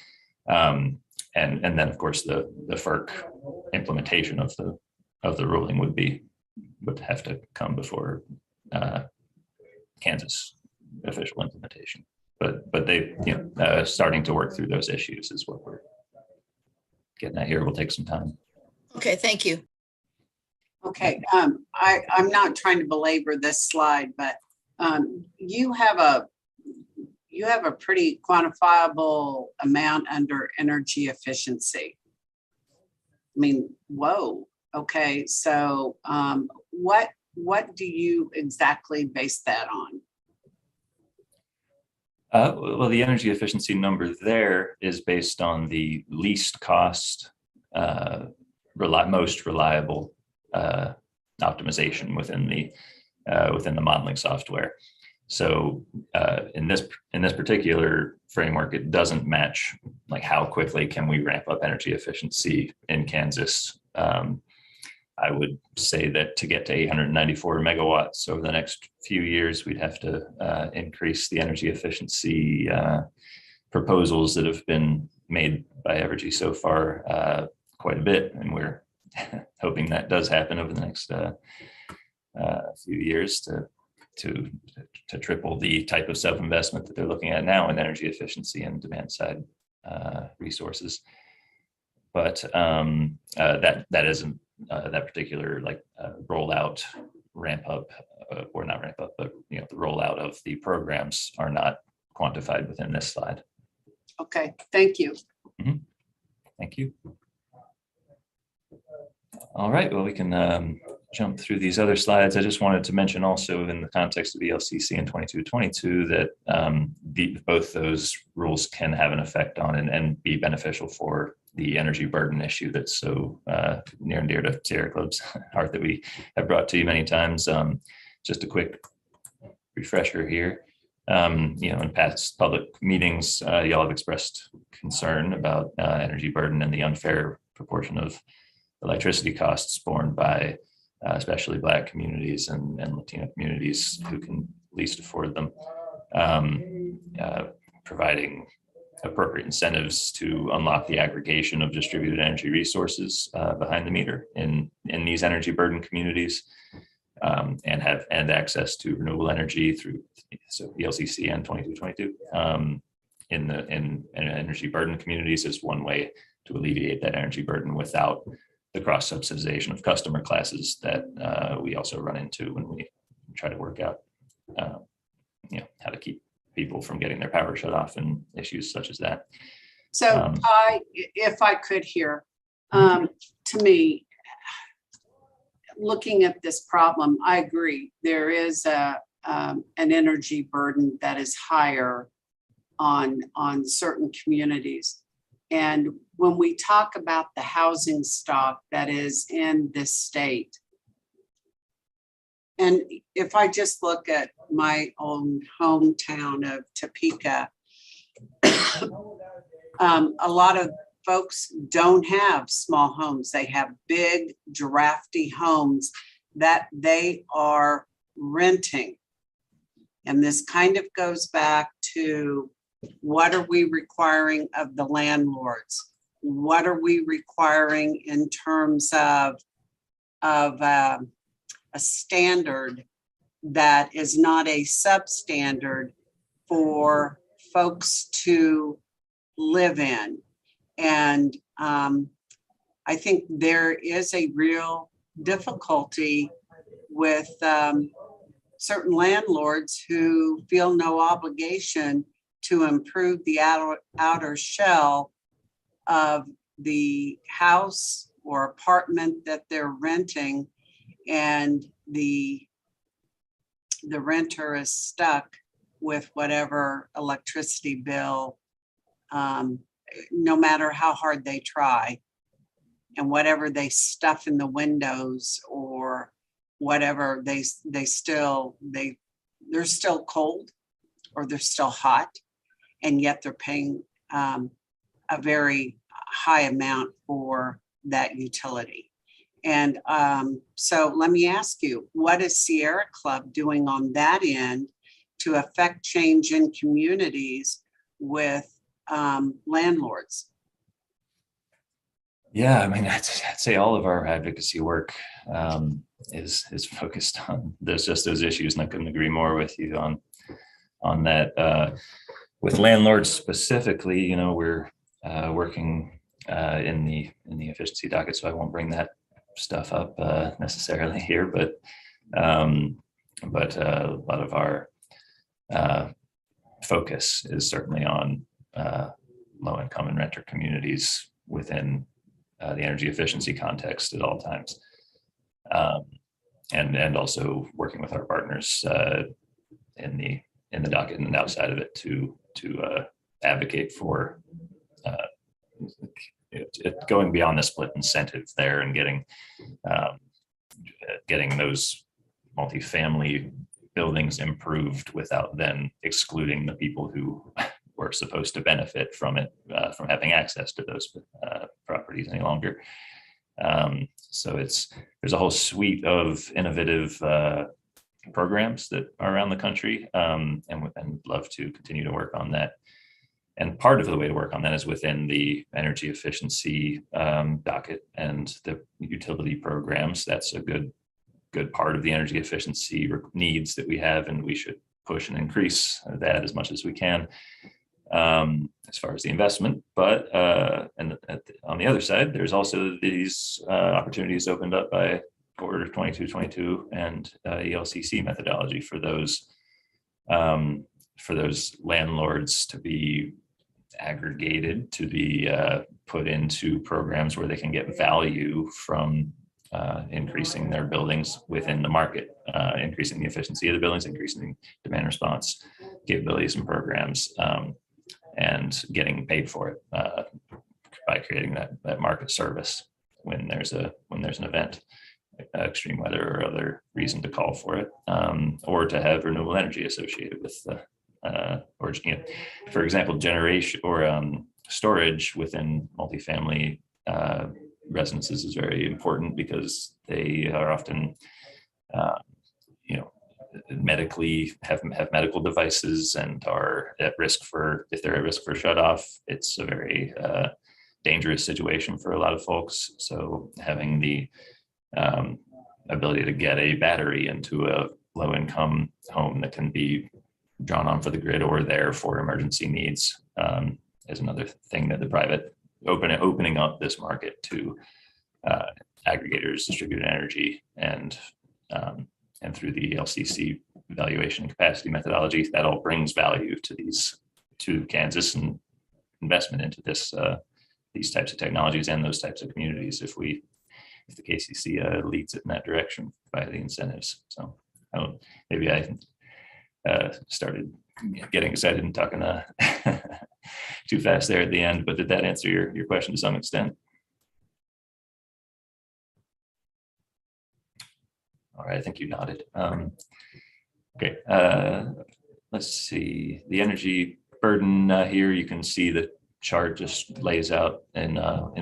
And then of course the FERC implementation of the ruling would have to come before Kansas official implementation. But they starting to work through those issues is what we're getting at here. Will take some time. Okay, thank you. Okay, I'm not trying to belabor this slide, but You have a pretty quantifiable amount under energy efficiency. I mean, whoa, okay, so what do you exactly base that on? Well, the energy efficiency number there is based on the least cost, most reliable optimization within the modeling software. So in this particular framework, it doesn't match like how quickly can we ramp up energy efficiency in Kansas. I would say that to get to 894 megawatts over the next few years, we'd have to increase the energy efficiency proposals that have been made by Evergy so far quite a bit. And we're hoping that does happen over the next few years to triple the type of self-investment that they're looking at now in energy efficiency and demand side resources. But that isn't that particular rollout ramp up or not ramp up, but the rollout of the programs are not quantified within this slide. Okay, thank you. Thank you. All right, well, we can jump through these other slides. I just wanted to mention also in the context of Elcc and 2222 that both those rules can have an effect on and be beneficial for the energy burden issue that's so near and dear to Sierra Club's heart that we have brought to you many times. Just a quick refresher here. In past public meetings, y'all have expressed concern about energy burden and the unfair proportion of electricity costs borne by especially Black communities and Latino communities who can least afford them, providing appropriate incentives to unlock the aggregation of distributed energy resources behind the meter in these energy burden communities, and have access to renewable energy through Elcc and 2222 in energy burden communities is one way to alleviate that energy burden without the cross subsidization of customer classes that we also run into when we try to work out how to keep people from getting their power shut off and issues such as that. So if I could here, to me, looking at this problem, I agree. There is an energy burden that is higher on certain communities. And when we talk about the housing stock that is in this state, and if I just look at my own hometown of Topeka, a lot of folks don't have small homes. They have big, drafty homes that they are renting. And this kind of goes back to, what are we requiring of the landlords? What are we requiring in terms of a standard that is not a substandard for folks to live in? And I think there is a real difficulty with certain landlords who feel no obligation to improve the outer shell of the house or apartment that they're renting, and the renter is stuck with whatever electricity bill, no matter how hard they try, and whatever they stuff in the windows or whatever, they're still cold or they're still hot, and yet they're paying a very high amount for that utility. And so let me ask you, what is Sierra Club doing on that end to affect change in communities with landlords? Yeah, I mean, I'd say all of our advocacy work is focused on those issues, and I couldn't agree more with you on that. With landlords specifically, we're working in the efficiency docket, so I won't bring that stuff up necessarily here, but but a lot of our focus is certainly on low-income and renter communities within the energy efficiency context at all times. And also working with our partners in the docket and outside of it to advocate for going beyond the split incentive there and getting those multifamily buildings improved without then excluding the people who were supposed to benefit from it, from having access to those properties any longer. So there's a whole suite of innovative programs that are around the country, and love to continue to work on that. And part of the way to work on that is within the energy efficiency docket and the utility programs. That's a good part of the energy efficiency needs that we have, and we should push and increase that as much as we can as far as the investment. But on the other side, there's also these opportunities opened up by Order 2222 and Elcc methodology for those landlords to be aggregated, to be put into programs where they can get value from increasing their buildings within the market, increasing the efficiency of the buildings, increasing demand response capabilities and programs, and getting paid for it by creating that market service when there's an event, extreme weather or other reason to call for it, or to have renewable energy associated with the or, for example, generation or storage within multifamily residences is very important because they are often, medically have medical devices and are at risk if they're at risk for shut off. It's a very dangerous situation for a lot of folks. So having the ability to get a battery into a low income home that can be drawn on for the grid or there for emergency needs is another thing that the private opening up this market to aggregators, distributed energy, and through the LCC valuation and capacity methodology, that all brings value to Kansas and investment into these types of technologies and those types of communities if the KCC leads it in that direction by the incentives. So maybe I started getting excited and talking too fast there at the end, but did that answer your question to some extent? All right, I think you nodded. Okay, let's see. The energy burden here, you can see the chart just lays out in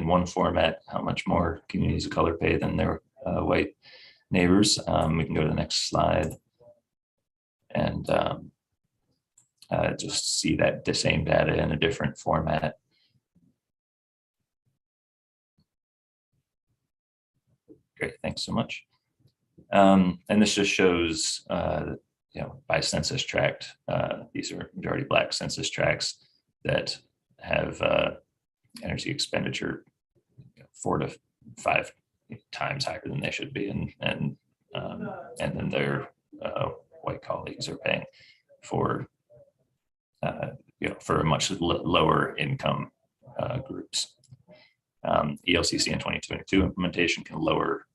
one format how much more communities of color pay than their white neighbors. We can go to the next slide and just see the same data in a different format. Great, thanks so much. And this just shows, by census tract, these are majority Black census tracts that have energy expenditure 4 to 5 times higher than they should be, and then their white colleagues are paying for for much lower income groups. ELCC in 2022 implementation can lower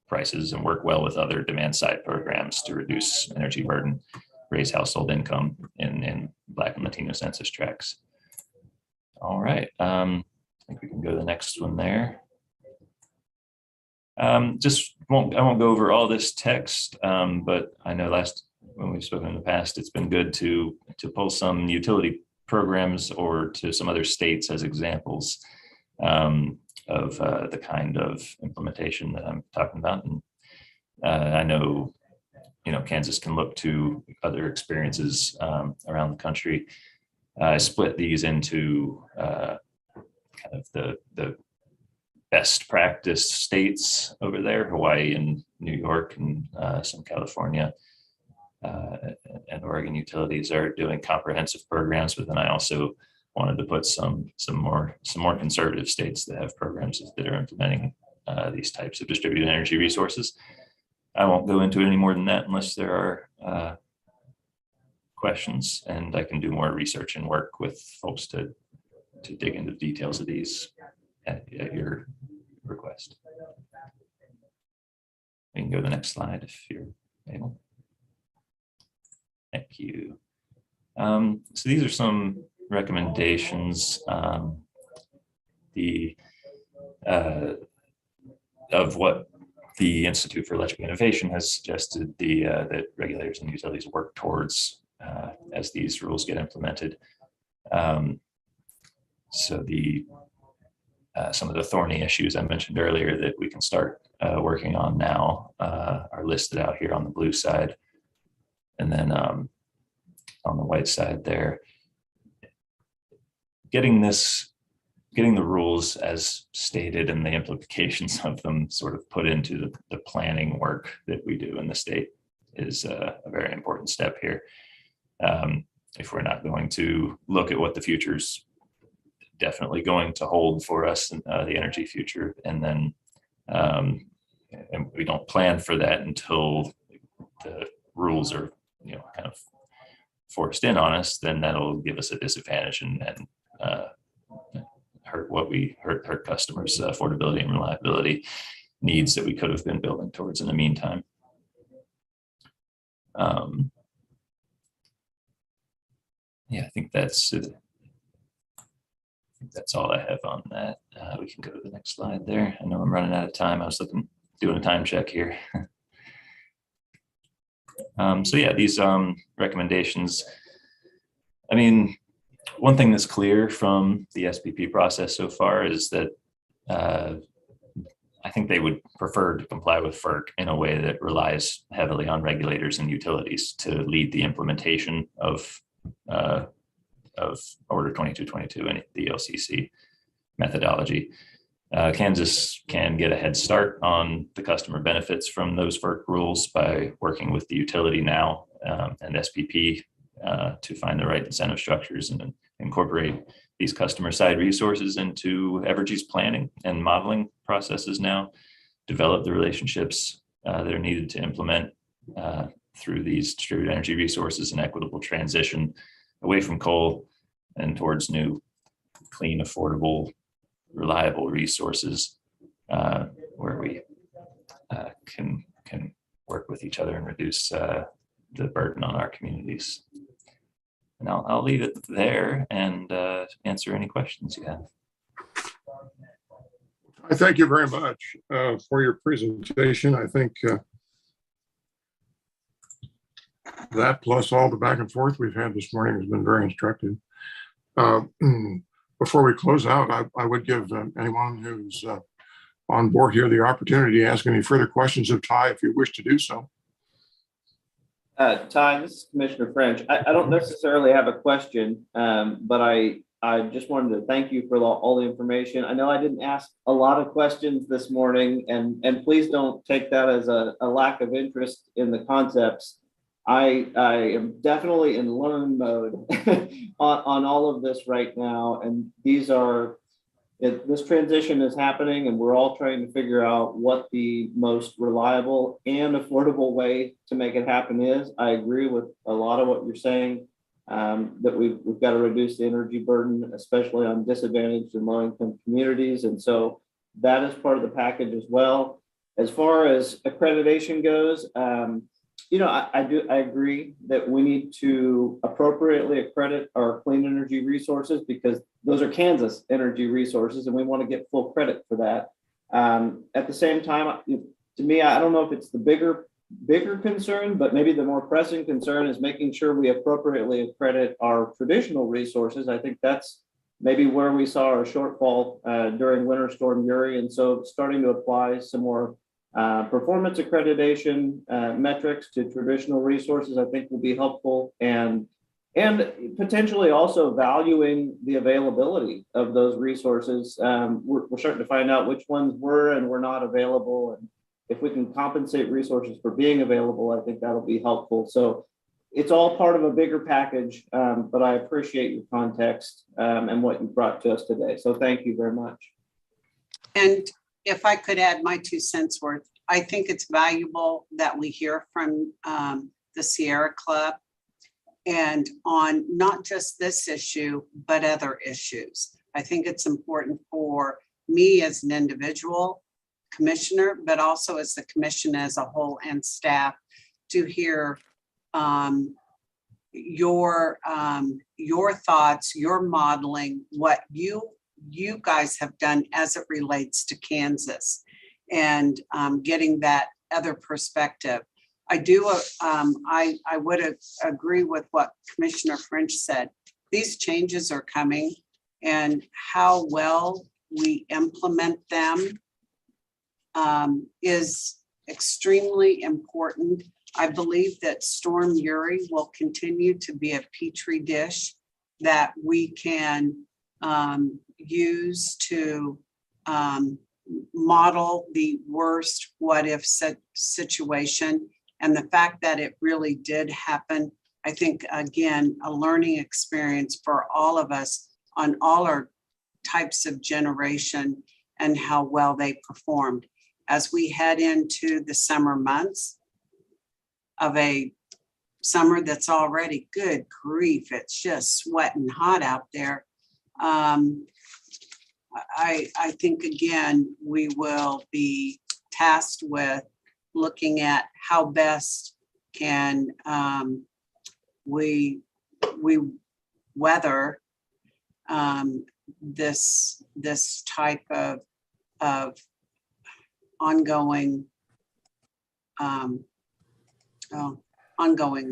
prices and work well with other demand side programs to reduce energy burden, raise household income in Black and Latino census tracts. All right, I think we can go to the next one there. I won't go over all this text, but I know when we've spoken in the past, it's been good to pull some utility programs or to some other states as examples of the kind of implementation that I'm talking about. And I know, Kansas can look to other experiences around the country. I split these into kind of the best practice states over there, Hawaii and New York and some California and Oregon utilities are doing comprehensive programs, but then I also wanted to put some more conservative states that have programs that are implementing these types of distributed energy resources. I won't go into it any more than that unless there are questions, and I can do more research and work with folks to dig into the details of these at your request. We can go to the next slide if you're able. Thank you. So these are some recommendations of what the Institute for Electric Innovation has suggested that regulators and utilities work towards as these rules get implemented. So some of the thorny issues I mentioned earlier that we can start working on now are listed out here on the blue side. And then on the white side there, getting the rules as stated and the implications of them sort of put into the planning work that we do in the state is a very important step here. If we're not going to look at what the future's definitely going to hold for us, the energy future, and then and we don't plan for that until the rules are kind of forced in on us, then that'll give us a disadvantage and hurt customers' affordability and reliability needs that we could have been building towards in the meantime. Yeah, I think that's all I have on that. We can go to the next slide there. I know I'm running out of time. I was doing a time check here. So yeah, these recommendations, I mean, one thing that's clear from the SPP process so far is that I think they would prefer to comply with FERC in a way that relies heavily on regulators and utilities to lead the implementation of Order 2222 and the Elcc methodology. Kansas can get a head start on the customer benefits from those FERC rules by working with the utility now and SPP to find the right incentive structures and incorporate these customer side resources into Evergy's planning and modeling processes now, develop the relationships that are needed to implement through these distributed energy resources and equitable transition away from coal and towards new, clean, affordable, reliable resources where we can work with each other and reduce the burden on our communities. And I'll leave it there and answer any questions you have. I thank you very much for your presentation. I think that plus all the back and forth we've had this morning has been very instructive. Before we close out, I would give anyone who's on board here the opportunity to ask any further questions of Ty if you wish to do so. Ty, this is Commissioner French. I don't necessarily have a question, but I just wanted to thank you for all the information. I know I didn't ask a lot of questions this morning, and please don't take that as a lack of interest in the concepts. I am definitely in learn mode on all of this right now, and this transition is happening, and we're all trying to figure out what the most reliable and affordable way to make it happen is. I agree with a lot of what you're saying, that we've got to reduce the energy burden, especially on disadvantaged and low-income communities, and so that is part of the package as well. As far as accreditation goes, I agree that we need to appropriately accredit our clean energy resources because those are Kansas energy resources and we want to get full credit for that. At the same time, to me, I don't know if it's the bigger concern, but maybe the more pressing concern is making sure we appropriately accredit our traditional resources. I think that's maybe where we saw our shortfall during Winter Storm Uri. And so starting to apply some more performance accreditation metrics to traditional resources, I think will be helpful, and potentially also valuing the availability of those resources. We're starting to find out which ones were and were not available, and if we can compensate resources for being available, I think that'll be helpful. So it's all part of a bigger package, but I appreciate your context and what you brought to us today. So thank you very much. And if I could add my 2 cents worth, I think it's valuable that we hear from the Sierra Club and on not just this issue, but other issues. I think it's important for me as an individual commissioner, but also as the commission as a whole and staff to hear your thoughts, your modeling, what you guys have done as it relates to Kansas, and getting that other perspective. I would agree with what Commissioner French said. These changes are coming, and how well we implement them is extremely important. I believe that Storm Uri will continue to be a petri dish that we can use to model the worst what if situation. And the fact that it really did happen, I think, again, a learning experience for all of us on all our types of generation and how well they performed. As we head into the summer months of a summer that's already, good grief, it's just sweating hot out there. I think, again, we will be tasked with looking at how best can we weather this type of ongoing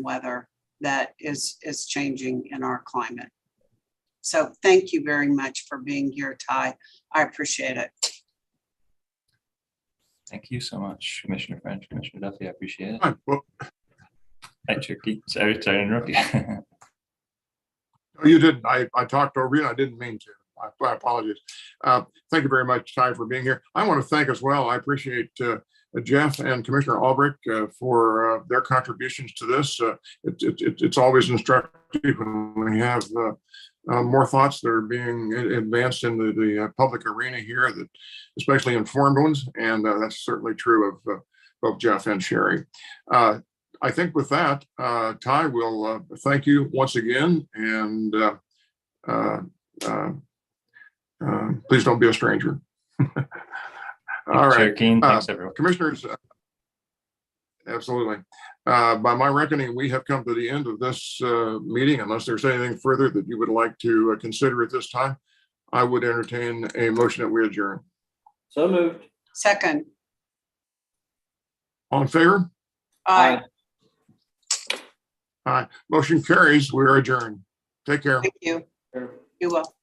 weather that is changing in our climate. So thank you very much for being here, Ty. I appreciate it. Thank you so much, Commissioner French, Commissioner Duffy. I appreciate it. Fine. Well, Hi, Cherokee. Sorry to interrupt you. you didn't. I talked over you. I didn't mean to. I apologize. Thank you very much, Ty, for being here. I want to thank as well. I appreciate Jeff and Commissioner Albrecht for their contributions to this. It's always instructive when we have more thoughts that are being advanced in the public arena here, that especially informed ones, and that's certainly true of both Jeff and Sherry. I think with that, Ty, will thank you once again, and please don't be a stranger. All right, Cherokee, thanks everyone. Commissioners, absolutely. By my reckoning, we have come to the end of this meeting. Unless there's anything further that you would like to consider at this time, I would entertain a motion that we adjourn. So moved. Second. All in favor? Aye. Aye. Motion carries. We are adjourned. Take care. Thank you. You will.